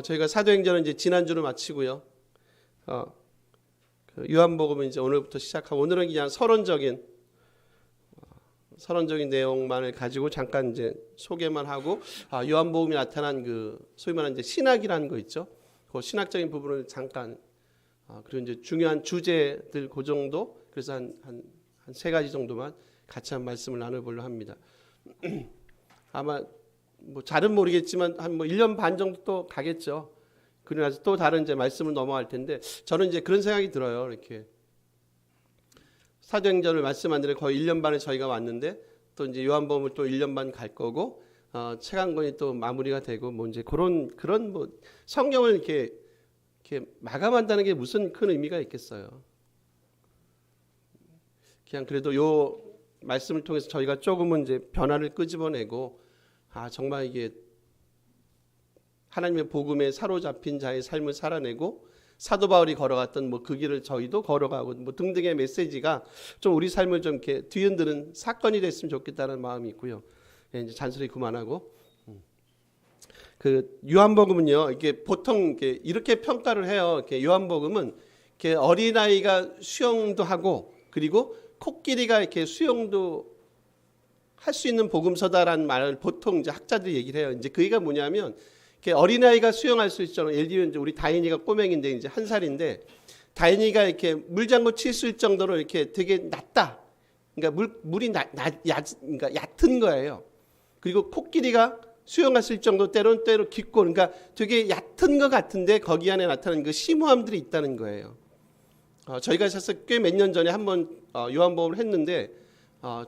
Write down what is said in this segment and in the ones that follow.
저희가 사도행전은 이제 지난주로 마치고요. 요한복음은 이제 오늘부터 시작하고, 오늘은 그냥 서론적인 내용만을 가지고 잠깐 이제 소개만 하고, 요한복음이 나타난 그 소위 말하는 이제 신학이라는 거 있죠. 그 신학적인 부분을 잠깐, 그리고 이제 중요한 주제들 그 정도, 그래서 한 세 가지 정도만 같이 한 말씀을 나눠보려 합니다. 아마 뭐 잘은 모르겠지만 한 뭐 1년 반 정도 또 가겠죠. 그러고 나서 또 다른 이제 말씀을 넘어갈 텐데, 저는 이제 그런 생각이 들어요. 이렇게 사도행전을 말씀한 대로 거의 1년 반에 저희가 왔는데, 또 이제 요한복음을 또 1년 반 갈 거고, 책 한 권이 또 마무리가 되고, 뭐 이제 그런 뭐 성경을 이렇게 마감한다는 게 무슨 큰 의미가 있겠어요. 그냥 그래도 요 말씀을 통해서 저희가 조금은 이제 변화를 끄집어내고, 정말 이게 하나님의 복음에 사로잡힌 자의 삶을 살아내고, 사도 바울이 걸어갔던 뭐 그 길을 저희도 걸어가고, 뭐 등등의 메시지가 좀 우리 삶을 좀 이렇게 뒤흔드는 사건이 됐으면 좋겠다는 마음이 있고요. 이제 잔소리 그만하고, 그 요한복음은요, 이게 보통 이렇게 평가를 해요. 이렇게 요한복음은 이렇게 어린아이가 수영도 하고, 그리고 코끼리가 이렇게 수영도 할 수 있는 복음서다라는 말을 보통 이제 학자들이 얘기를 해요. 이제 그 얘기가 뭐냐면, 이렇게 어린아이가 수영할 수 있잖아요. 예를 들면 이제 우리 다인이가 꼬맹인데 이제 1살인데, 다인이가 이렇게 물장구 칠 수 있을 정도로 이렇게 되게 낮다. 그러니까 물이 그러니까 얕은 거예요. 그리고 코끼리가 수영할 수 있을 정도, 때로 깊고, 그러니까 되게 얕은 것 같은데 거기 안에 나타나는 그 심오함들이 있다는 거예요. 저희가 사실 꽤 몇 년 전에 한번 요한복음을 했는데,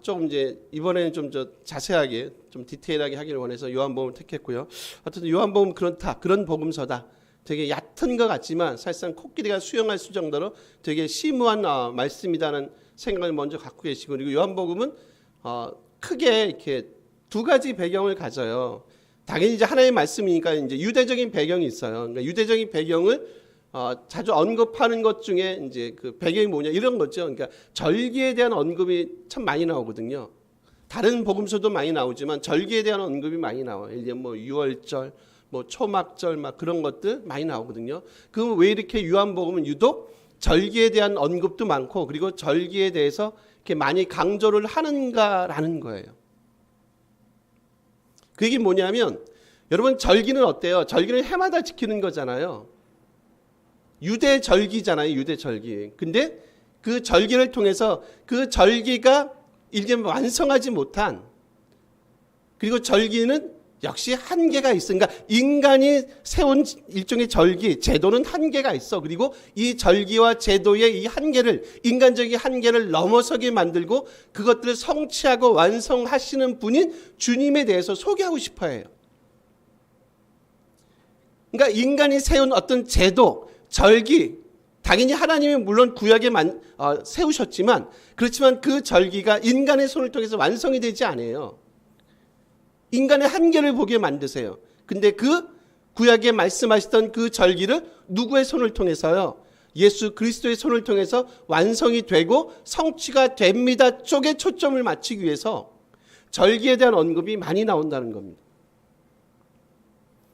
조금 이제 이번에는 좀 자세하게, 좀 디테일하게 하기를 원해서 요한복음을 택했고요. 어쨌든 요한복음 그런 복음서다. 되게 얕은 것 같지만 사실상 코끼리가 수영할 수 정도로 되게 심오한 말씀이라는 생각을 먼저 갖고 계시고, 그리고 요한복음은 크게 이렇게 두 가지 배경을 가져요. 당연히 이제 하나의 말씀이니까 이제 유대적인 배경이 있어요. 그러니까 유대적인 배경을 자주 언급하는 것 중에 이제 그 배경이 뭐냐, 이런 거죠. 그러니까 절기에 대한 언급이 참 많이 나오거든요. 다른 복음서도 많이 나오지만 절기에 대한 언급이 많이 나와요. 예를 들면 뭐 유월절, 뭐 초막절, 막 그런 것들 많이 나오거든요. 그럼 왜 이렇게 요한복음은 유독 절기에 대한 언급도 많고, 그리고 절기에 대해서 이렇게 많이 강조를 하는가라는 거예요. 그게 뭐냐면, 여러분 절기는 어때요? 절기는 해마다 지키는 거잖아요. 유대 절기잖아요. 유대 절기. 근데 그 절기를 통해서 그 절기가 이제 완성하지 못한, 그리고 절기는 역시 한계가 있어. 그러니까 인간이 세운 일종의 절기, 제도는 한계가 있어. 그리고 이 절기와 제도의 이 한계를, 인간적인 한계를 넘어서게 만들고 그것들을 성취하고 완성하시는 분인 주님에 대해서 소개하고 싶어 해요. 그러니까 인간이 세운 어떤 제도, 절기, 당연히 하나님이 물론 구약에 세우셨지만, 그렇지만 그 절기가 인간의 손을 통해서 완성이 되지 않아요. 인간의 한계를 보게 만드세요. 근데 그 구약에 말씀하셨던 그 절기를 누구의 손을 통해서요? 예수 그리스도의 손을 통해서 완성이 되고 성취가 됩니다 쪽에 초점을 맞추기 위해서 절기에 대한 언급이 많이 나온다는 겁니다.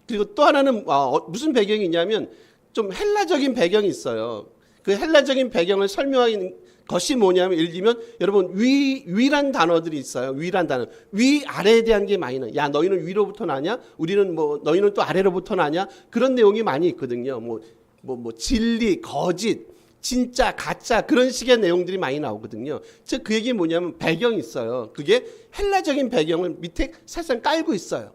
그리고 또 하나는 무슨 배경이 있냐면, 좀 헬라적인 배경이 있어요. 그 헬라적인 배경을 설명하는 것이 뭐냐면, 예를 들면 여러분 위란 단어들이 있어요. 위란 단어. 위 아래에 대한 게 많이 나요. 야, 너희는 위로부터 나냐? 우리는 뭐 너희는 또 아래로부터 나냐? 그런 내용이 많이 있거든요. 뭐 진리, 거짓, 진짜, 가짜, 그런 식의 내용들이 많이 나오거든요. 즉 그 얘기 뭐냐면 배경이 있어요. 그게 헬라적인 배경을 밑에 살짝 깔고 있어요.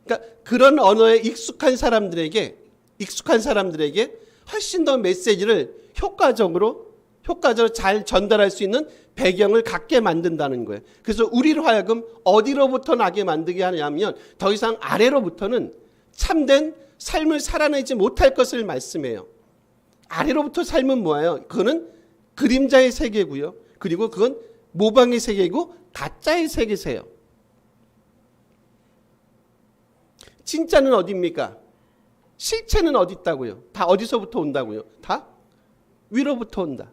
그러니까 그런 언어에 익숙한 사람들에게 훨씬 더 메시지를 효과적으로 잘 전달할 수 있는 배경을 갖게 만든다는 거예요. 그래서 우리를 하여금 어디로부터 나게 만들게 하냐면, 더 이상 아래로부터는 참된 삶을 살아내지 못할 것을 말씀해요. 아래로부터 삶은 뭐예요? 그거는 그림자의 세계고요. 그리고 그건 모방의 세계이고 가짜의 세계세요. 진짜는 어디입니까? 실체는 어디 있다고요? 다 어디서부터 온다고요? 다 위로부터 온다.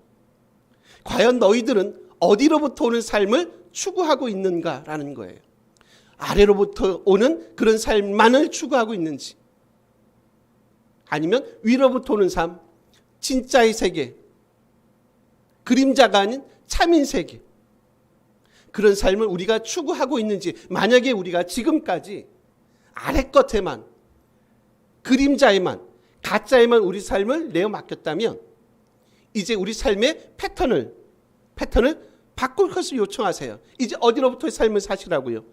과연 너희들은 어디로부터 오는 삶을 추구하고 있는가라는 거예요. 아래로부터 오는 그런 삶만을 추구하고 있는지, 아니면 위로부터 오는 삶, 진짜의 세계, 그림자가 아닌 참인 세계, 그런 삶을 우리가 추구하고 있는지. 만약에 우리가 지금까지 아래 것에만, 그림자에만, 가짜에만 우리 삶을 내어 맡겼다면 이제 우리 삶의 패턴을 바꿀 것을 요청하세요. 이제 어디로부터의 삶을 사시라고요?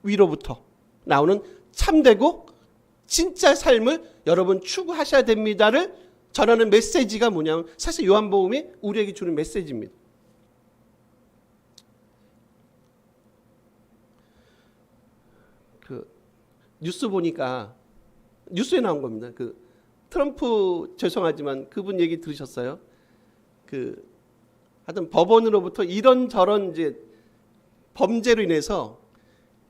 위로부터 나오는 참되고 진짜 삶을 여러분 추구하셔야 됩니다를 전하는 메시지가 뭐냐면 사실 요한복음이 우리에게 주는 메시지입니다. 그 뉴스 보니까 뉴스에 나온 겁니다. 그 트럼프, 죄송하지만 그분 얘기 들으셨어요? 하여튼 법원으로부터 이런저런 이제 범죄로 인해서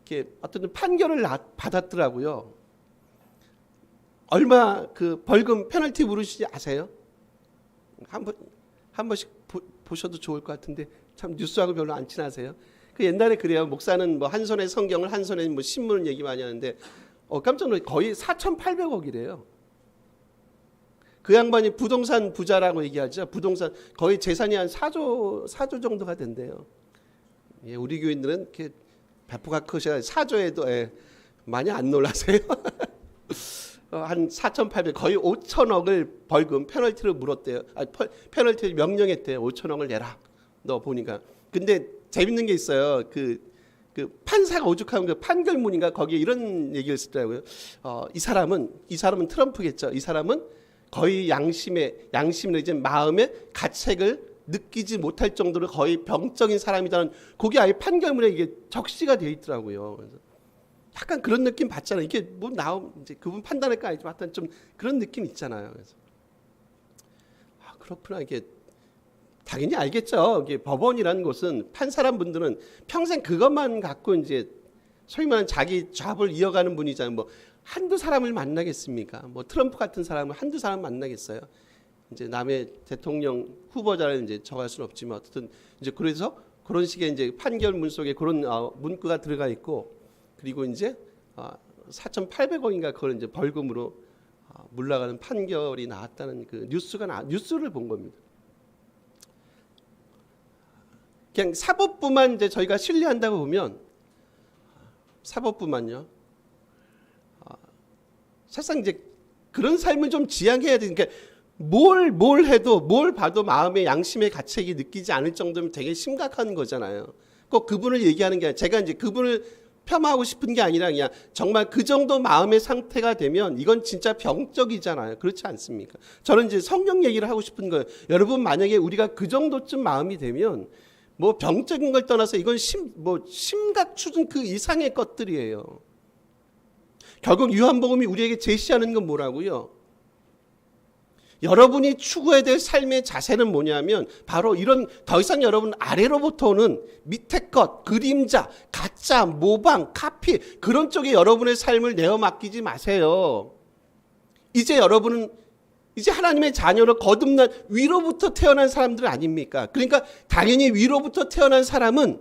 이렇게 어떤 판결을 받았더라고요. 얼마 그 벌금 페널티 물으시지 아세요? 한 번씩 보셔도 좋을 것 같은데 참 뉴스하고 별로 안 친하세요. 그 옛날에 그래요. 목사는 뭐 한 손에 성경을 한 손에 뭐 신문을 얘기 많이 하는데 깜짝 놀라 거의 4,800억이래요. 그 양반이 부동산 부자라고 얘기하죠. 부동산 거의 재산이 한 4조 정도가 된대요. 예, 우리 교인들은 이렇게 배포가 크셔야 4조에도 많이 안 놀라세요. 한 4,800 거의 5천억을 벌금 페널티를 물었대요. 페널티를 명령했대요. 5천억을 내라. 너 보니까. 근데 재밌는 게 있어요. 그 판사가 오죽하면 그 판결문인가 거기에 이런 얘기를 쓰더라고요. 이 사람은 트럼프겠죠. 이 사람은 거의 양심의 이제 마음의 가책을 느끼지 못할 정도로 거의 병적인 사람이다는 거기 아예 판결문에 이게 적시가 되어 있더라고요. 그래서 약간 그런 느낌 받잖아요. 이게 뭐 이제 그분 판단할 거 아니지만 하여튼 좀 그런 느낌 있잖아요. 그래서 그렇구나. 이게 당연히 알겠죠. 이게 법원이라는 곳은 판사란 분들은 평생 그것만 갖고 이제 소위 말하는 자기 잡을 이어가는 분이잖아요. 뭐 한두 사람을 만나겠습니까? 뭐 트럼프 같은 사람을 한두 사람 만나겠어요? 이제 남의 대통령 후보자를 이제 정할 수는 없지만 어쨌든 이제 그래서 그런 식의 이제 판결문 속에 그런 문구가 들어가 있고 그리고 이제 4,800억인가 그걸 이제 벌금으로 물러가는 판결이 나왔다는 그 뉴스를 본 겁니다. 그냥 사법부만 이제 저희가 신뢰한다고 보면 사법부만요. 사실상 이제 그런 삶을 좀 지향해야 되니까 뭘 해도 뭘 봐도 마음의 양심의 가책이 느끼지 않을 정도면 되게 심각한 거잖아요. 꼭 그분을 얘기하는 게 아니라 제가 이제 그분을 폄하하고 싶은 게 아니라 그냥 정말 그 정도 마음의 상태가 되면 이건 진짜 병적이잖아요. 그렇지 않습니까? 저는 이제 성령 얘기를 하고 싶은 거예요. 여러분 만약에 우리가 그 정도쯤 마음이 되면 뭐 병적인 걸 떠나서 이건 심각 수준 그 이상의 것들이에요. 결국 요한복음이 우리에게 제시하는 건 뭐라고요? 여러분이 추구해야 될 삶의 자세는 뭐냐면 바로 이런 더 이상 여러분 아래로부터 오는 밑에 것, 그림자, 가짜, 모방, 카피 그런 쪽에 여러분의 삶을 내어 맡기지 마세요. 이제 여러분은 이제 하나님의 자녀로 거듭난 위로부터 태어난 사람들 아닙니까? 그러니까 당연히 위로부터 태어난 사람은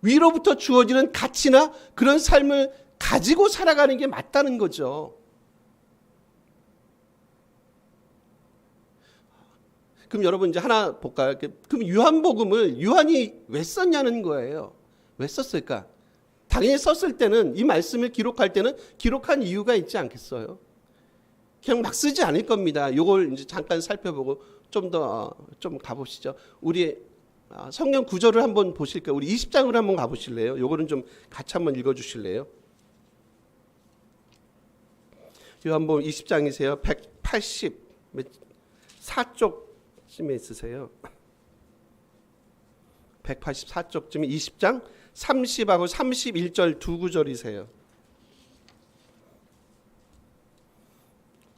위로부터 주어지는 가치나 그런 삶을 가지고 살아가는 게 맞다는 거죠. 그럼 여러분 이제 하나 볼까요? 그럼 요한복음을 요한이 왜 썼냐는 거예요. 왜 썼을까? 당연히 썼을 때는 이 말씀을 기록할 때는 기록한 이유가 있지 않겠어요? 그냥 막 쓰지 않을 겁니다. 요걸 이제 잠깐 살펴보고 좀 가보시죠. 우리 성경 구절을 한번 보실까요? 우리 20장을 한번 가보실래요? 요거는 좀 같이 한번 읽어주실래요? 요한복음 20장이세요. 184쪽쯤에 있으세요. 184쪽쯤에 20장 30하고 31절 두 구절이세요.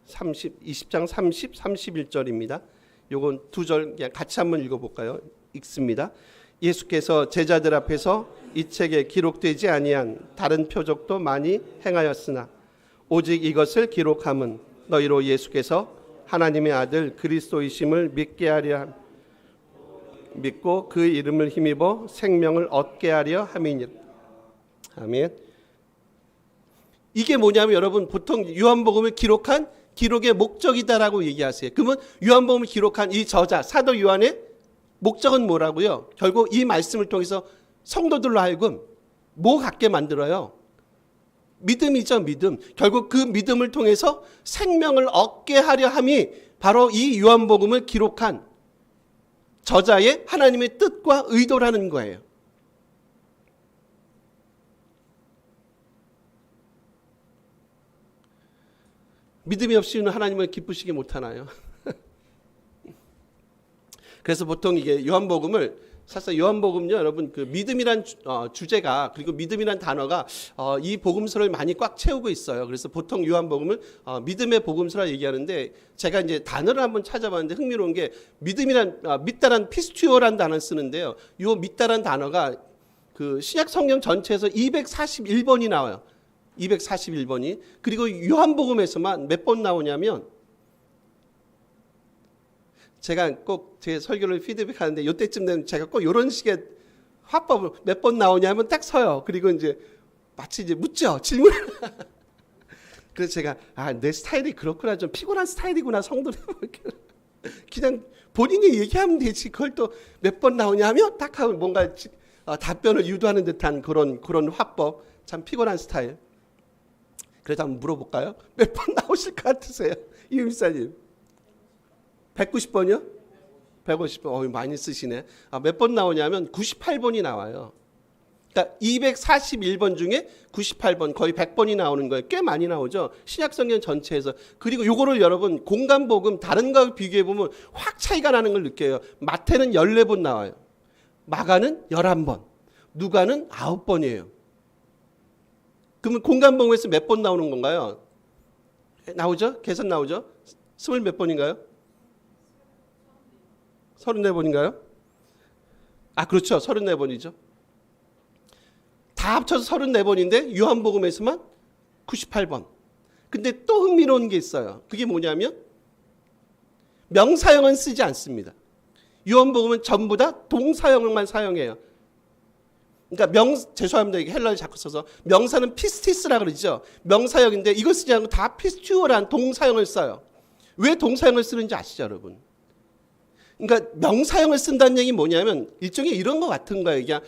20장 30, 31절입니다. 요건 두 절 그냥 같이 한번 읽어볼까요? 읽습니다. 예수께서 제자들 앞에서 이 책에 기록되지 아니한 다른 표적도 많이 행하였으나 오직 이것을 기록함은 너희로 예수께서 하나님의 아들 그리스도이심을 믿게 하려 믿고 그 이름을 힘입어 생명을 얻게 하려 함이니라. 아멘. 이게 뭐냐면 여러분 보통 요한복음을 기록한 기록의 목적이다라고 얘기하세요. 그러면 요한복음을 기록한 이 저자 사도 요한의 목적은 뭐라고요? 결국 이 말씀을 통해서 성도들로 하여금 뭐 갖게 만들어요? 믿음이죠, 믿음. 결국 그 믿음을 통해서 생명을 얻게 하려 함이 바로 이 요한복음을 기록한 저자의 하나님의 뜻과 의도라는 거예요. 믿음이 없이는 하나님을 기쁘시게 못하나요? 그래서 보통 이게 요한복음을 사실 요한복음요 여러분 그 믿음이란 주제가 그리고 믿음이란 단어가 이 복음서를 많이 꽉 채우고 있어요. 그래서 보통 요한복음을 믿음의 복음서라 얘기하는데 제가 이제 단어를 한번 찾아봤는데 흥미로운 게 믿음이란 믿다란 피스튜어란 단어를 쓰는데요. 요 믿다란 단어가 그 신약 성경 전체에서 241번이 나와요. 241번이. 그리고 요한복음에서만 몇 번 나오냐면 제가 꼭 제 설교를 피드백하는데 이때쯤 되면 제가 꼭 이런 식의 화법을 몇 번 나오냐면 딱 서요. 그리고 이제 마치 이제 묻죠. 질문. 그래서 제가 내 스타일이 그렇구나. 좀 피곤한 스타일이구나. 성도들. 그냥 본인이 얘기하면 되지. 그걸 또 몇 번 나오냐면 딱 하고 뭔가 답변을 유도하는 듯한 그런 화법. 참 피곤한 스타일. 그래서 한번 물어볼까요? 몇 번 나오실 것 같으세요? 이음사님. 190번이요? 150번. 많이 쓰시네. 몇 번 나오냐면 98번이 나와요. 그러니까 241번 중에 98번, 거의 100번이 나오는 거예요. 꽤 많이 나오죠. 신약성경 전체에서. 그리고 요거를 여러분 공간복음 다른 거와 비교해보면 확 차이가 나는 걸 느껴요. 마태는 14번 나와요. 마가는 11번. 누가는 9번이에요. 그러면 공간복음에서 몇 번 나오는 건가요? 나오죠? 계산 나오죠? 20 몇 번인가요? 34번인가요? 그렇죠. 34번이죠. 다 합쳐서 34번인데 요한복음에서만 98번. 근데 또 흥미로운 게 있어요. 그게 뭐냐면 명사형은 쓰지 않습니다. 요한복음은 전부 다 동사형만 사용해요. 그러니까 죄송합니다. 이게 헬라를 자꾸 써서 명사는 피스티스라 그러죠. 명사형인데 이걸 쓰지 않고 다 피스튜어란 동사형을 써요. 왜 동사형을 쓰는지 아시죠, 여러분? 그러니까 명사형을 쓴다는 얘기 뭐냐면 일종의 이런 것 같은 거예요. 그냥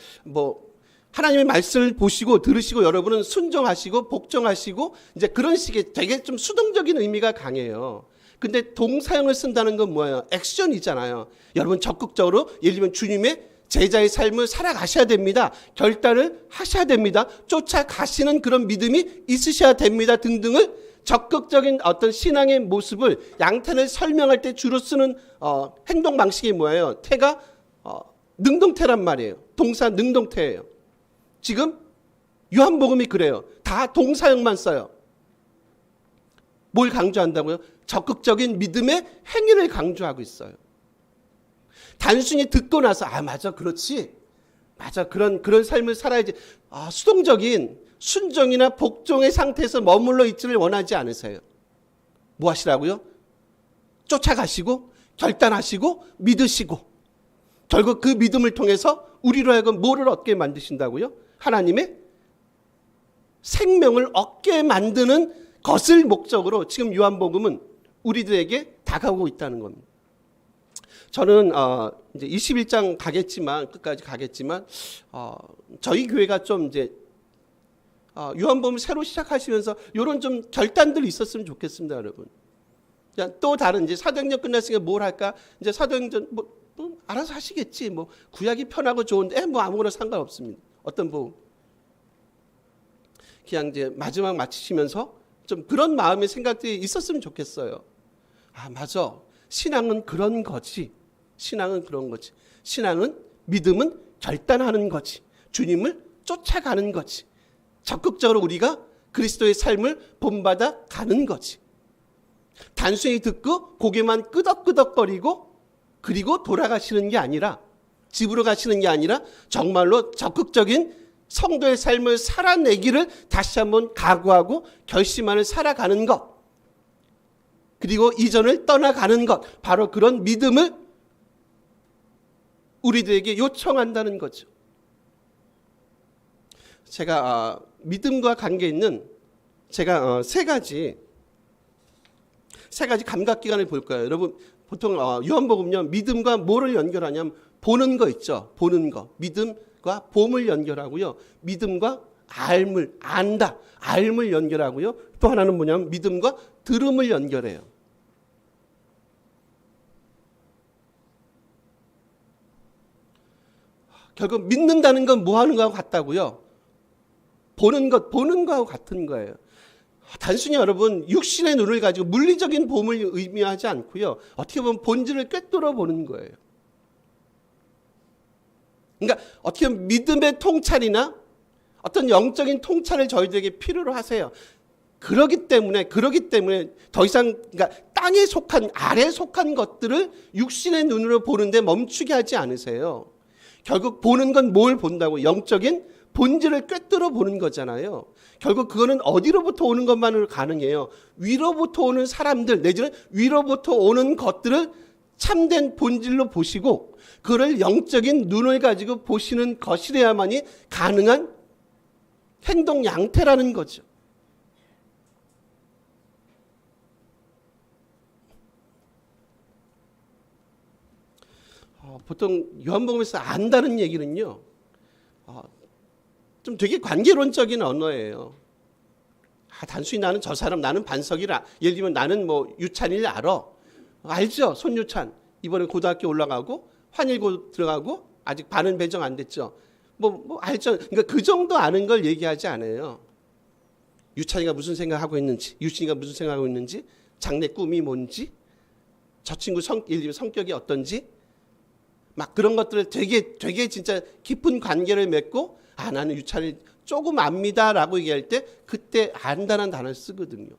하나님의 말씀을 보시고 들으시고 여러분은 순종하시고 복종하시고 이제 그런 식의 되게 좀 수동적인 의미가 강해요. 근데 동사형을 쓴다는 건 뭐예요? 액션이잖아요. 여러분 적극적으로 예를 들면 주님의 제자의 삶을 살아가셔야 됩니다. 결단을 하셔야 됩니다. 쫓아가시는 그런 믿음이 있으셔야 됩니다. 등등을 적극적인 어떤 신앙의 모습을 양태를 설명할 때 주로 쓰는 행동 방식이 뭐예요? 태가 능동태란 말이에요. 동사 능동태예요. 지금 요한복음이 그래요. 다 동사형만 써요. 뭘 강조한다고요? 적극적인 믿음의 행위를 강조하고 있어요. 단순히 듣고 나서 맞아 그렇지 맞아 그런 삶을 살아야지 수동적인 순종이나 복종의 상태에서 머물러 있지를 원하지 않으세요. 뭐 하시라고요? 쫓아가시고 결단하시고 믿으시고 결국 그 믿음을 통해서 우리로 하여금 뭐를 얻게 만드신다고요? 하나님의 생명을 얻게 만드는 것을 목적으로 지금 요한복음은 우리들에게 다가오고 있다는 겁니다. 저는 이제 21장 가겠지만 끝까지 가겠지만 저희 교회가 좀 이제 요한복음 새로 시작하시면서 이런 좀 결단들이 있었으면 좋겠습니다, 여러분. 또 다른 이제 사도행전 끝났으니까 뭘 할까? 이제 사도행전 뭐 알아서 하시겠지. 구약이 편하고 좋은데 아무거나 상관없습니다. 어떤 그냥 이제 마지막 마치시면서 좀 그런 마음의 생각들이 있었으면 좋겠어요. 맞아. 신앙은 그런 거지. 신앙은 그런 거지. 신앙은 믿음은 결단하는 거지. 주님을 쫓아가는 거지. 적극적으로 우리가 그리스도의 삶을 본받아 가는 거지. 단순히 듣고 고개만 끄덕끄덕거리고 그리고 돌아가시는 게 아니라 집으로 가시는 게 아니라 정말로 적극적인 성도의 삶을 살아내기를 다시 한번 각오하고 결심하는 살아가는 것. 그리고 이전을 떠나가는 것. 바로 그런 믿음을 우리들에게 요청한다는 거죠. 제가 믿음과 관계 있는 제가 세 가지 감각기관을 볼 거예요. 여러분 보통 요한복음요 믿음과 뭐를 연결하냐면 보는 거 있죠. 보는 거. 믿음과 봄을 연결하고요. 믿음과 알물, 안다, 알물 연결하고요. 또 하나는 뭐냐면 믿음과 들음을 연결해요. 결국 믿는다는 건 뭐 하는 거하고 같다고요? 보는 거하고 같은 거예요. 단순히 여러분 육신의 눈을 가지고 물리적인 봄을 의미하지 않고요. 어떻게 보면 본질을 꿰뚫어 보는 거예요. 그러니까 어떻게 보면 믿음의 통찰이나 어떤 영적인 통찰을 저희들에게 필요로 하세요. 그러기 때문에 더 이상 그러니까 땅에 속한 아래에 속한 것들을 육신의 눈으로 보는데 멈추게 하지 않으세요. 결국 보는 건 뭘 본다고? 영적인 본질을 꿰뚫어 보는 거잖아요. 결국 그거는 어디로부터 오는 것만으로 가능해요. 위로부터 오는 사람들 내지는 위로부터 오는 것들을 참된 본질로 보시고 그걸 영적인 눈을 가지고 보시는 것이래야만이 가능한 행동 양태라는 거죠. 보통 요한복음에서 안다는 얘기는요, 좀 되게 관계론적인 언어예요. 단순히 나는 저 사람, 나는 반석이라. 예를 들면 나는 뭐 유찬이를 알아. 알죠? 손유찬. 이번에 고등학교 올라가고 환일고 들어가고 아직 반은 배정 안 됐죠. 뭐 알죠? 그러니까 그 정도 아는 걸 얘기하지 않아요. 유찬이가 무슨 생각하고 있는지, 유진이가 무슨 생각하고 있는지, 장래 꿈이 뭔지, 저 친구 예를 들면 성격이 어떤지, 막 그런 것들을 되게 진짜 깊은 관계를 맺고 나는 유찬이 조금 압니다라고 얘기할 때 그때 안다는 단어를 쓰거든요.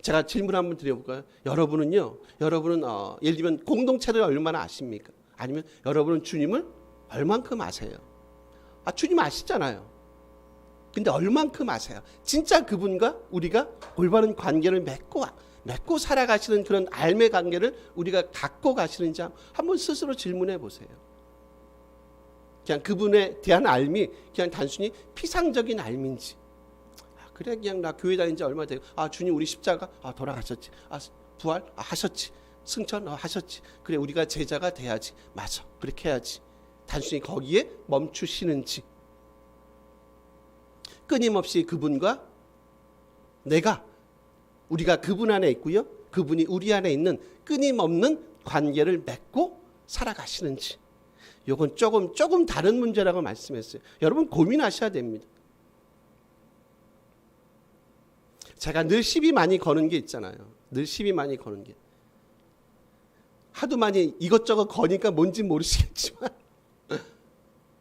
제가 질문 한번 드려볼까요? 여러분은 예를 들면 공동체를 얼마나 아십니까? 아니면 여러분은 주님을 얼만큼 아세요? 주님 아시잖아요. 근데 얼만큼 아세요? 진짜 그분과 우리가 올바른 관계를 맺고 살아가시는 그런 알매 관계를 우리가 갖고 가시는지 한번 스스로 질문해 보세요. 그냥 그분에 대한 알미 그냥 단순히 피상적인 알미인지, 그래 그냥 나 교회 다닌 지 얼마 되고 주님 우리 십자가 돌아가셨지, 부활 하셨지, 승천 하셨지, 그래 우리가 제자가 돼야지, 맞아 그렇게 해야지, 단순히 거기에 멈추시는지, 끊임없이 그분과 우리가 그분 안에 있고요, 그분이 우리 안에 있는 끊임없는 관계를 맺고 살아가시는지, 이건 조금 다른 문제라고 말씀했어요. 여러분 고민하셔야 됩니다. 제가 늘 시비 많이 거는 게 있잖아요. 늘 시비 많이 거는 게. 하도 많이 이것저것 거니까 뭔지 모르시겠지만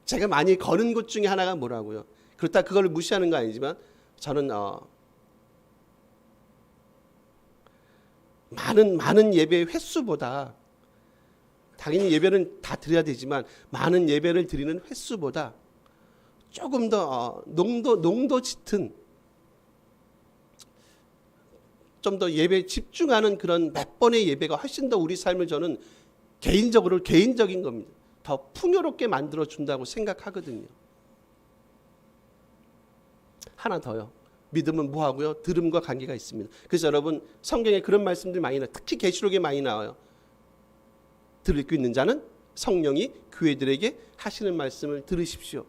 제가 많이 거는 것 중에 하나가 뭐라고요? 그렇다 그걸 무시하는 거 아니지만 저는 많은 예배의 횟수보다, 당연히 예배는 다 드려야 되지만 많은 예배를 드리는 횟수보다 조금 더 농도 짙은, 좀 더 예배에 집중하는 그런 몇 번의 예배가 훨씬 더 우리 삶을 저는 개인적인 겁니다. 더 풍요롭게 만들어 준다고 생각하거든요. 하나 더요. 믿음은 뭐하고요? 들음과 관계가 있습니다. 그래서 여러분 성경에 그런 말씀들 많이 나와요. 특히 계시록에 많이 나와요. 들을 수 있는 자는 성령이 교회들에게 하시는 말씀을 들으십시오.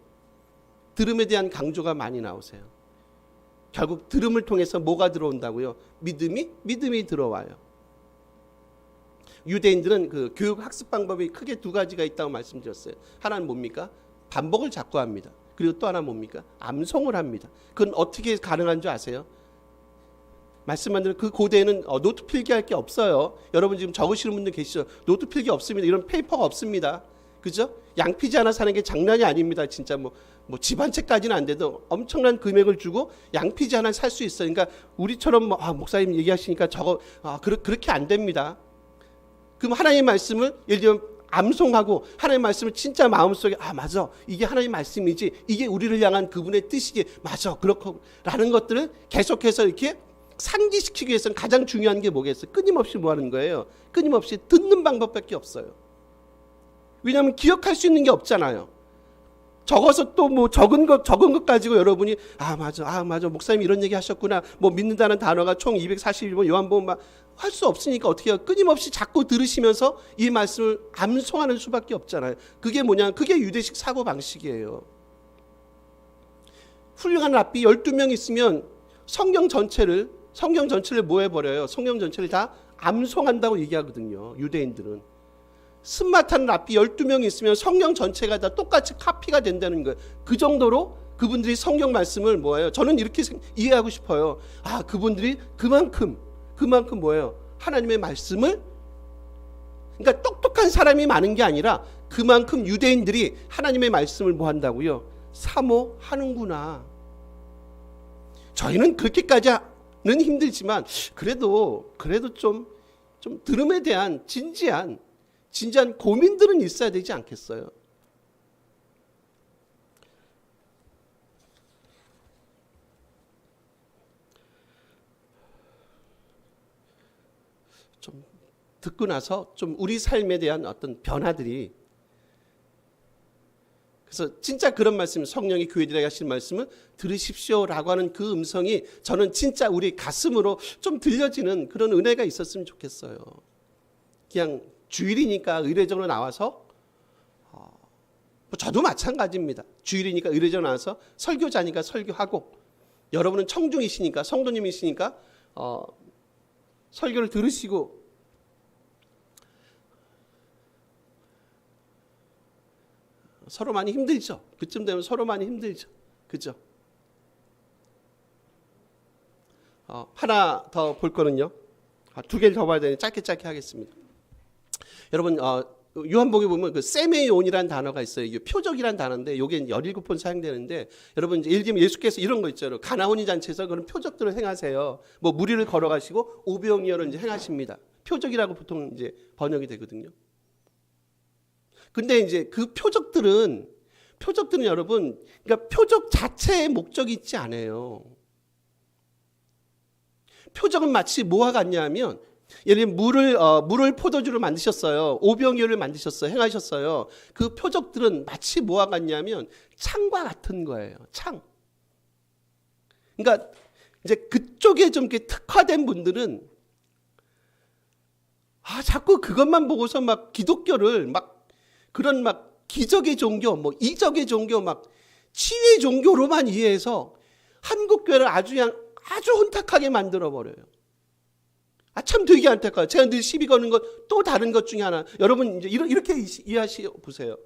들음에 대한 강조가 많이 나오세요. 결국 들음을 통해서 뭐가 들어온다고요? 믿음이 들어와요. 유대인들은 그 교육 학습 방법이 크게 두 가지가 있다고 말씀드렸어요. 하나는 뭡니까? 반복을 자꾸 합니다. 그리고 또 하나 뭡니까? 암송을 합니다. 그건 어떻게 가능한 줄 아세요? 말씀한 대로 그 고대에는 노트 필기할 게 없어요. 여러분 지금 적으시는 분들 계시죠? 노트 필기 없습니다. 이런 페이퍼가 없습니다. 그죠? 양피지 하나 사는 게 장난이 아닙니다. 진짜 뭐 집 한 채까지는 안 돼도 엄청난 금액을 주고 양피지 하나 살 수 있어요. 그러니까 우리처럼 목사님 얘기하시니까 그렇게 안 됩니다. 그럼 하나님의 말씀을 예를 들면 암송하고 하나님의 말씀을 진짜 마음속에 맞아 이게 하나님의 말씀이지, 이게 우리를 향한 그분의 뜻이지, 맞아 그렇고 라는 것들을 계속해서 이렇게 상기시키기 위해서는 가장 중요한 게 뭐겠어요? 끊임없이 뭐 하는 거예요? 끊임없이 듣는 방법밖에 없어요. 왜냐하면 기억할 수 있는 게 없잖아요. 적어서 또 뭐 적은 것 가지고 여러분이 맞아 목사님 이런 얘기 하셨구나 뭐 믿는다는 단어가 총 241번 요한복음 막 할 수 없으니까 어떻게 해요? 끊임없이 자꾸 들으시면서 이 말씀을 암송하는 수밖에 없잖아요. 그게 뭐냐? 그게 유대식 사고 방식이에요. 훌륭한 랍비 12명 있으면 성경 전체를 뭐 해버려요? 성경 전체를 다 암송한다고 얘기하거든요. 유대인들은. 쓴맛한 랍비 12명 있으면 성경 전체가 다 똑같이 카피가 된다는 거예요. 그 정도로 그분들이 성경 말씀을 뭐예요? 저는 이렇게 이해하고 싶어요. 그분들이 그만큼 뭐예요? 하나님의 말씀을, 그러니까 똑똑한 사람이 많은 게 아니라 그만큼 유대인들이 하나님의 말씀을 뭐 한다고요? 사모하는구나. 저희는 그렇게까지는 힘들지만 그래도 좀 들음에 대한 진지한 고민들은 있어야 되지 않겠어요? 좀 듣고 나서 좀 우리 삶에 대한 어떤 변화들이, 그래서 진짜 그런 말씀, 성령이 교회들에게 하신 말씀을 들으십시오라고 하는 그 음성이 저는 진짜 우리 가슴으로 좀 들려지는 그런 은혜가 있었으면 좋겠어요. 그냥 주일이니까 의례적으로 나와서 저도 마찬가지입니다. 주일이니까 의례적으로 나와서 설교자니까 설교하고, 여러분은 청중이시니까 성도님이시니까 설교를 들으시고, 서로 많이 힘들죠. 그쯤 되면 서로 많이 힘들죠. 그죠? 하나 더 볼 거는요. 두 개를 더 봐야 되니 짧게 하겠습니다. 여러분 요한복음에 보면 그 세메온이라는 단어가 있어요. 이게 표적이라는 단어인데 이게 17번 사용되는데, 여러분 이제 예를 들면 예수께서 이런 거 있죠. 가나오니 잔치에서 그런 표적들을 행하세요. 뭐 무리를 걸어가시고 오병이어를 이제 행하십니다. 표적이라고 보통 이제 번역이 되거든요. 근데 이제 그 표적들은 여러분, 그러니까 표적 자체의 목적이 있지 않아요. 표적은 마치 뭐와 같냐면, 예를 들면 물을 포도주로 만드셨어요. 오병이어를 만드셨어요. 행하셨어요. 그 표적들은 마치 뭐와 같냐면 창과 같은 거예요. 창. 그러니까 이제 그쪽에 좀 이렇게 특화된 분들은 자꾸 그것만 보고서 막 기독교를 막 그런 막 기적의 종교, 뭐 이적의 종교, 막 치유의 종교로만 이해해서 한국 교회를 아주 혼탁하게 만들어 버려요. 참 되게 안타까워요. 제가 늘 시비 거는 것 또 다른 것 중에 하나. 여러분 이제 이렇게 이해하시 보세요.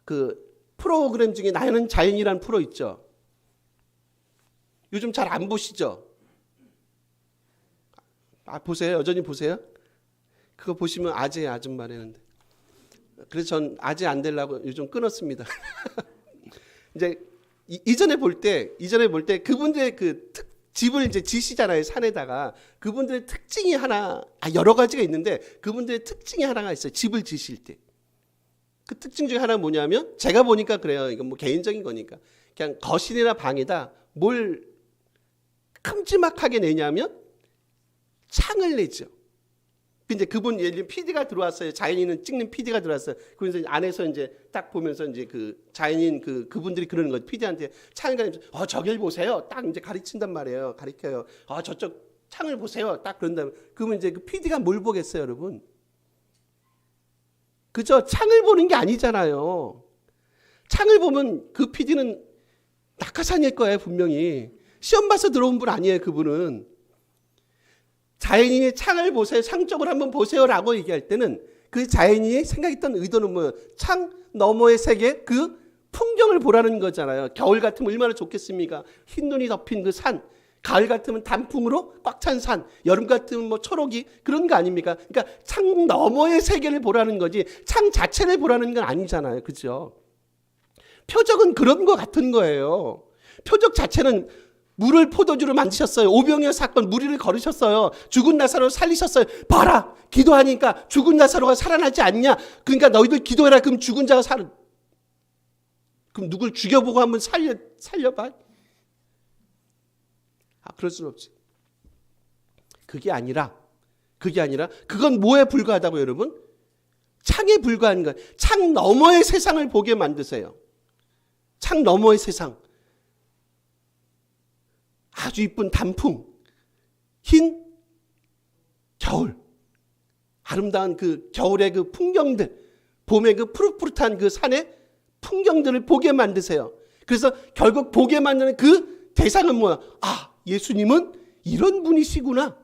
그 프로그램 중에 나는 자연이라는 프로 있죠. 요즘 잘 안 보시죠? 보세요. 여전히 보세요. 그거 보시면 아재 아줌마라는데. 그래서 전 아재 안 되려고 요즘 끊었습니다. 이제 이전에 볼 때 그분들의 그 집을 이제 지시잖아요. 산에다가. 그분들의 특징이 하나, 여러 가지가 있는데 그분들의 특징이 하나가 있어요. 집을 지실 때. 그 특징 중에 하나는 뭐냐면, 제가 보니까 그래요. 이건 뭐 개인적인 거니까. 그냥 거실이나 방에다 뭘 큼지막하게 내냐면 창을 내죠. 근데 그분, 예를 들면 PD가 들어왔어요. 자연인은 찍는 PD가 들어왔어요. 그래서 안에서 이제 딱 보면서 이제 그 자연인 그분들이 그러는 거죠. PD한테 창을 가리면서 저길 보세요. 딱 이제 가르친단 말이에요. 가르쳐요. 저쪽 창을 보세요. 딱 그런다면, 그러면 이제 그 PD가 뭘 보겠어요, 여러분? 그죠? 창을 보는 게 아니잖아요. 창을 보면 그 PD는 낙하산일 거예요, 분명히. 시험 봐서 들어온 분 아니에요, 그분은. 자연인이 창을 보세요, 창쪽을 한번 보세요라고 얘기할 때는 그 자연인이 생각했던 의도는 뭐예요? 창 너머의 세계, 그 풍경을 보라는 거잖아요. 겨울 같으면 얼마나 좋겠습니까? 흰 눈이 덮인 그 산, 가을 같으면 단풍으로 꽉 찬 산, 여름 같으면 뭐 초록이, 그런 거 아닙니까? 그러니까 창 너머의 세계를 보라는 거지 창 자체를 보라는 건 아니잖아요. 그죠? 표적은 그런 거 같은 거예요. 표적 자체는 물을 포도주로 만드셨어요. 오병이어 사건, 무리를 걸으셨어요. 죽은 나사로 살리셨어요. 봐라, 기도하니까 죽은 나사로가 살아나지 않냐? 그러니까 너희들 기도해라. 그럼 죽은 자가 그럼 누굴 죽여보고 한번 살려봐. 그럴 수는 없지. 그게 아니라 그건 뭐에 불과하다고, 여러분? 창에 불과한 거예요. 창 너머의 세상을 보게 만드세요. 창 너머의 세상, 아주 이쁜 단풍, 흰 겨울, 아름다운 그 겨울의 그 풍경들, 봄의 그 푸릇푸릇한 그 산의 풍경들을 보게 만드세요. 그래서 결국 보게 만드는 그 대상은 뭐야? 아, 예수님은 이런 분이시구나.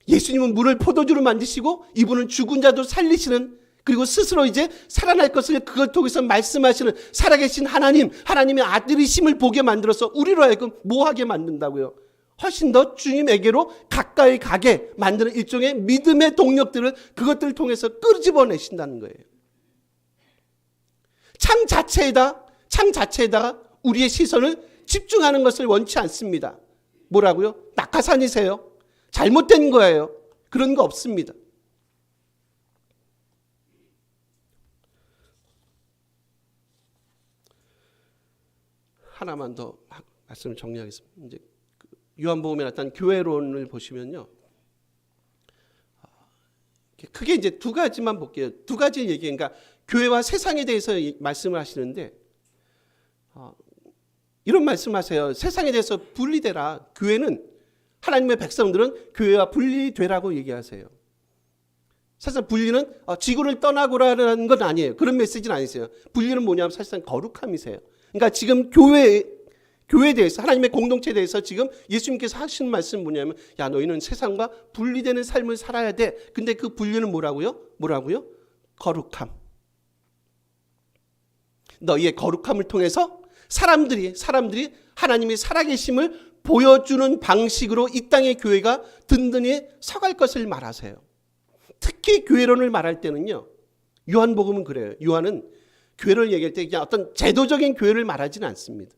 예수님은 물을 포도주로 만드시고 이분은 죽은 자도 살리시는, 그리고 스스로 이제 살아날 것을 그걸 통해서 말씀하시는 살아계신 하나님, 하나님의 아들이심을 보게 만들어서 우리로 하여금 뭐하게 만든다고요? 훨씬 더 주님에게로 가까이 가게 만드는 일종의 믿음의 동력들을 그것들을 통해서 끄집어내신다는 거예요. 창 자체에다가 우리의 시선을 집중하는 것을 원치 않습니다. 뭐라고요? 낙하산이세요? 잘못된 거예요. 그런 거 없습니다. 하나만 더 말씀을 정리하겠습니다. 이제 요한복음에 나타난 교회론을 보시면요, 크게 이제 두 가지만 볼게요. 두 가지 얘기, 그러니까 교회와 세상에 대해서 말씀을 하시는데, 이런 말씀하세요. 세상에 대해서 분리되라. 교회는, 하나님의 백성들은 교회와 분리되라고 얘기하세요. 사실 분리는 지구를 떠나고라는 건 아니에요. 그런 메시지는 아니세요. 분리는 뭐냐면 사실상 거룩함이세요. 그러니까 지금 교회에 대해서, 하나님의 공동체에 대해서 지금 예수님께서 하시는 말씀은 뭐냐면, 야, 너희는 세상과 분리되는 삶을 살아야 돼. 근데 그 분리는 뭐라고요? 거룩함. 너희의 거룩함을 통해서 사람들이 하나님의 살아계심을 보여주는 방식으로 이 땅의 교회가 든든히 서갈 것을 말하세요. 특히 교회론을 말할 때는요, 요한복음은 그래요. 요한은 교회를 얘기할 때 그냥 어떤 제도적인 교회를 말하지는 않습니다.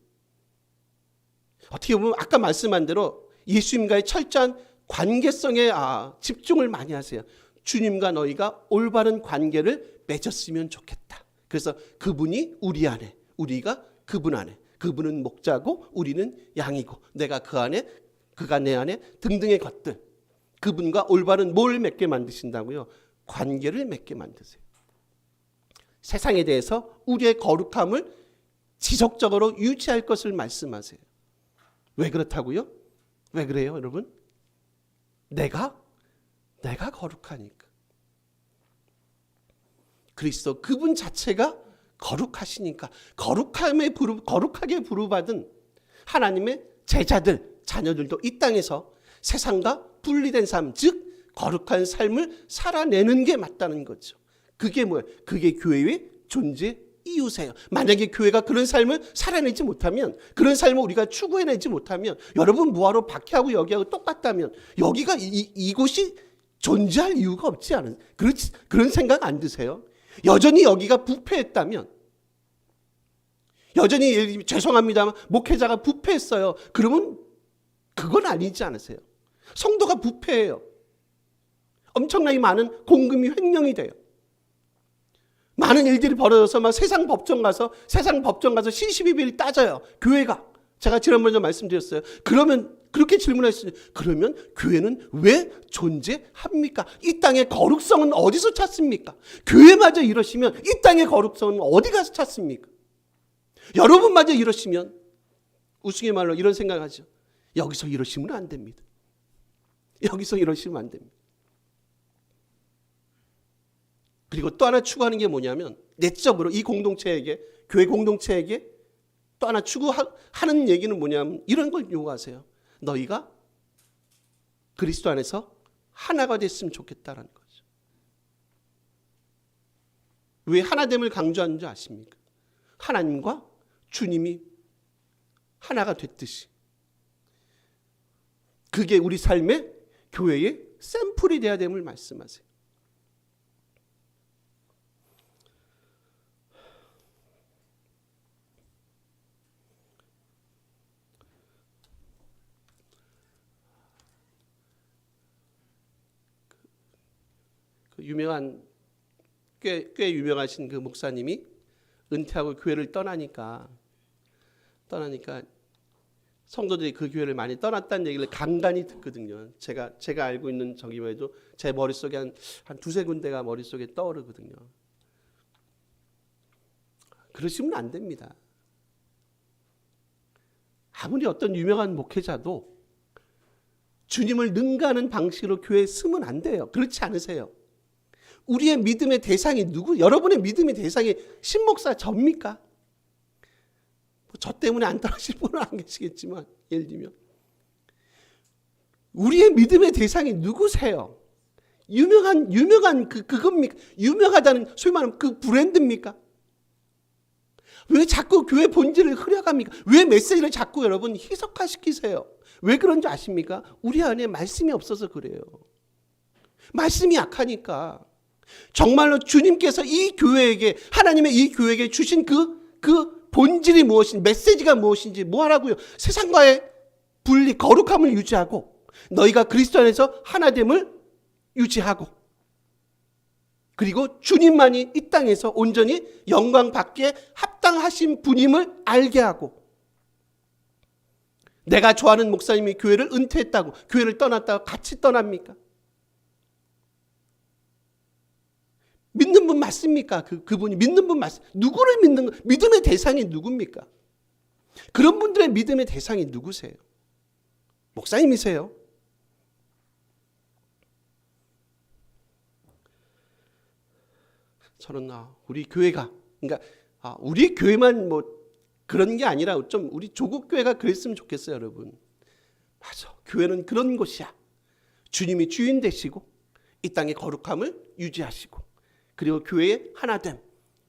어떻게 보면 아까 말씀한 대로 예수님과의 철저한 관계성에 집중을 많이 하세요. 주님과 너희가 올바른 관계를 맺었으면 좋겠다. 그래서 그분이 우리 안에, 우리가 그분 안에, 그분은 목자고 우리는 양이고 내가 그 안에, 그가 내 안에 등등의 것들, 그분과 올바른 뭘 맺게 만드신다고요? 관계를 맺게 만드세요. 세상에 대해서 우리의 거룩함을 지속적으로 유지할 것을 말씀하세요. 왜 그렇다고요? 왜 그래요, 여러분? 내가 거룩하니까. 그리스도 그분 자체가 거룩하시니까, 거룩하게 부르받은 하나님의 제자들, 자녀들도 이 땅에서 세상과 분리된 삶, 즉 거룩한 삶을 살아내는 게 맞다는 거죠. 그게 뭐예요? 그게 교회의 존재 이유세요. 만약에 교회가 그런 삶을 살아내지 못하면, 그런 삶을 우리가 추구해내지 못하면, 여러분 뭐하러 박해하고 여기하고 똑같다면 여기가 이곳이 존재할 이유가 없지 않은, 그런 생각 안 드세요? 여전히 여기가 부패했다면, 여전히 죄송합니다만 목회자가 부패했어요. 그러면 그건 아니지 않으세요? 성도가 부패해요. 엄청나게 많은 공금이 횡령이 돼요. 많은 일들이 벌어져서 막 세상 법정 가서 시시비비를 따져요. 교회가. 제가 지난번에 말씀드렸어요. 그러면 그렇게 질문했어요. 그러면 교회는 왜 존재합니까? 이 땅의 거룩성은 어디서 찾습니까? 교회마저 이러시면 이 땅의 거룩성은 어디 가서 찾습니까? 여러분마저 이러시면 우스갯 말로 이런 생각하죠. 여기서 이러시면 안 됩니다. 여기서 이러시면 안 됩니다. 그리고 또 하나 추구하는 게 뭐냐면, 내적으로 이 공동체에게, 교회 공동체에게 또 하나 추구하는 얘기는 뭐냐면 이런 걸 요구하세요. 너희가 그리스도 안에서 하나가 됐으면 좋겠다라는 거죠. 왜 하나됨을 강조하는 줄 아십니까? 하나님과 주님이 하나가 됐듯이. 그게 우리 삶의 교회의 샘플이 돼야 됨을 말씀하세요. 유명한 꽤 유명하신 그 목사님이 은퇴하고 교회를 떠나니까 성도들이 그 교회를 많이 떠났다는 얘기를 간간히 듣거든요. 제가 알고 있는 저기 외에도 제 머릿속에 한 두세 군데가 머릿속에 떠오르거든요. 그러시면 안 됩니다. 아무리 어떤 유명한 목회자도 주님을 능가하는 방식으로 교회에 쓰면 안 돼요. 그렇지 않으세요? 우리의 믿음의 대상이 누구? 여러분의 믿음의 대상이 신목사 접니까? 저 때문에 안 떨어질 분은 안 계시겠지만 예를 들면 우리의 믿음의 대상이 누구세요? 유명한 그겁니까? 유명하다는 소위 말하면 그 브랜드입니까? 왜 자꾸 교회 본질을 흐려갑니까? 왜 메시지를 자꾸 여러분 희석화시키세요? 왜 그런지 아십니까? 우리 안에 말씀이 없어서 그래요. 말씀이 약하니까. 정말로 주님께서 이 교회에게, 하나님의 이 교회에게 주신 그 본질이 무엇인지, 메시지가 무엇인지 뭐 하라고요? 세상과의 분리, 거룩함을 유지하고 너희가 그리스도 안에서 하나됨을 유지하고 그리고 주님만이 이 땅에서 온전히 영광 받기에 합당하신 분임을 알게 하고 내가 좋아하는 목사님이 교회를 은퇴했다고 교회를 떠났다고 같이 떠납니까? 믿는 분 맞습니까? 그분이 믿는 분 맞습니까? 누구를 믿는 거? 믿음의 대상이 누굽니까? 그런 분들의 믿음의 대상이 누구세요? 목사님이세요? 저는 우리 교회가 그러니까 우리 교회만 뭐 그런 게 아니라 좀 우리 조국 교회가 그랬으면 좋겠어요, 여러분. 맞아. 교회는 그런 곳이야. 주님이 주인 되시고 이 땅의 거룩함을 유지하시고 그리고 교회의 하나됨.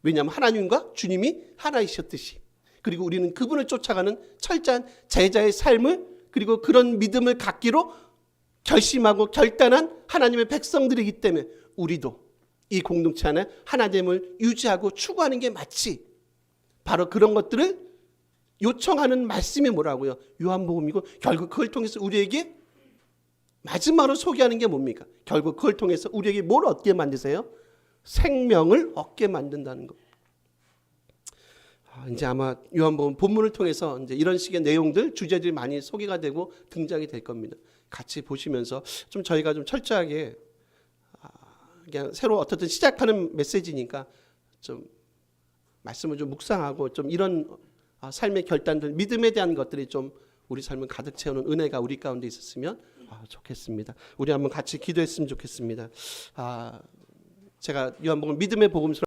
왜냐하면 하나님과 주님이 하나이셨듯이 그리고 우리는 그분을 쫓아가는 철저한 제자의 삶을 그리고 그런 믿음을 갖기로 결심하고 결단한 하나님의 백성들이기 때문에 우리도 이 공동체 안에 하나됨을 유지하고 추구하는 게 맞지. 바로 그런 것들을 요청하는 말씀이 뭐라고요? 요한복음이고 결국 그걸 통해서 우리에게 마지막으로 소개하는 게 뭡니까? 결국 그걸 통해서 우리에게 뭘 얻게 만드세요? 생명을 얻게 만든다는 것. 이제 아마 요한복음 본문을 통해서 이제 이런 식의 내용들, 주제들이 많이 소개가 되고 등장이 될 겁니다. 같이 보시면서 좀 저희가 좀 철저하게 그냥 새로 어떻든 시작하는 메시지니까 좀 말씀을 좀 묵상하고 좀 이런 삶의 결단들, 믿음에 대한 것들이 좀 우리 삶을 가득 채우는 은혜가 우리 가운데 있었으면 좋겠습니다. 우리 한번 같이 기도했으면 좋겠습니다. 제가 요한복음 믿음의 복음서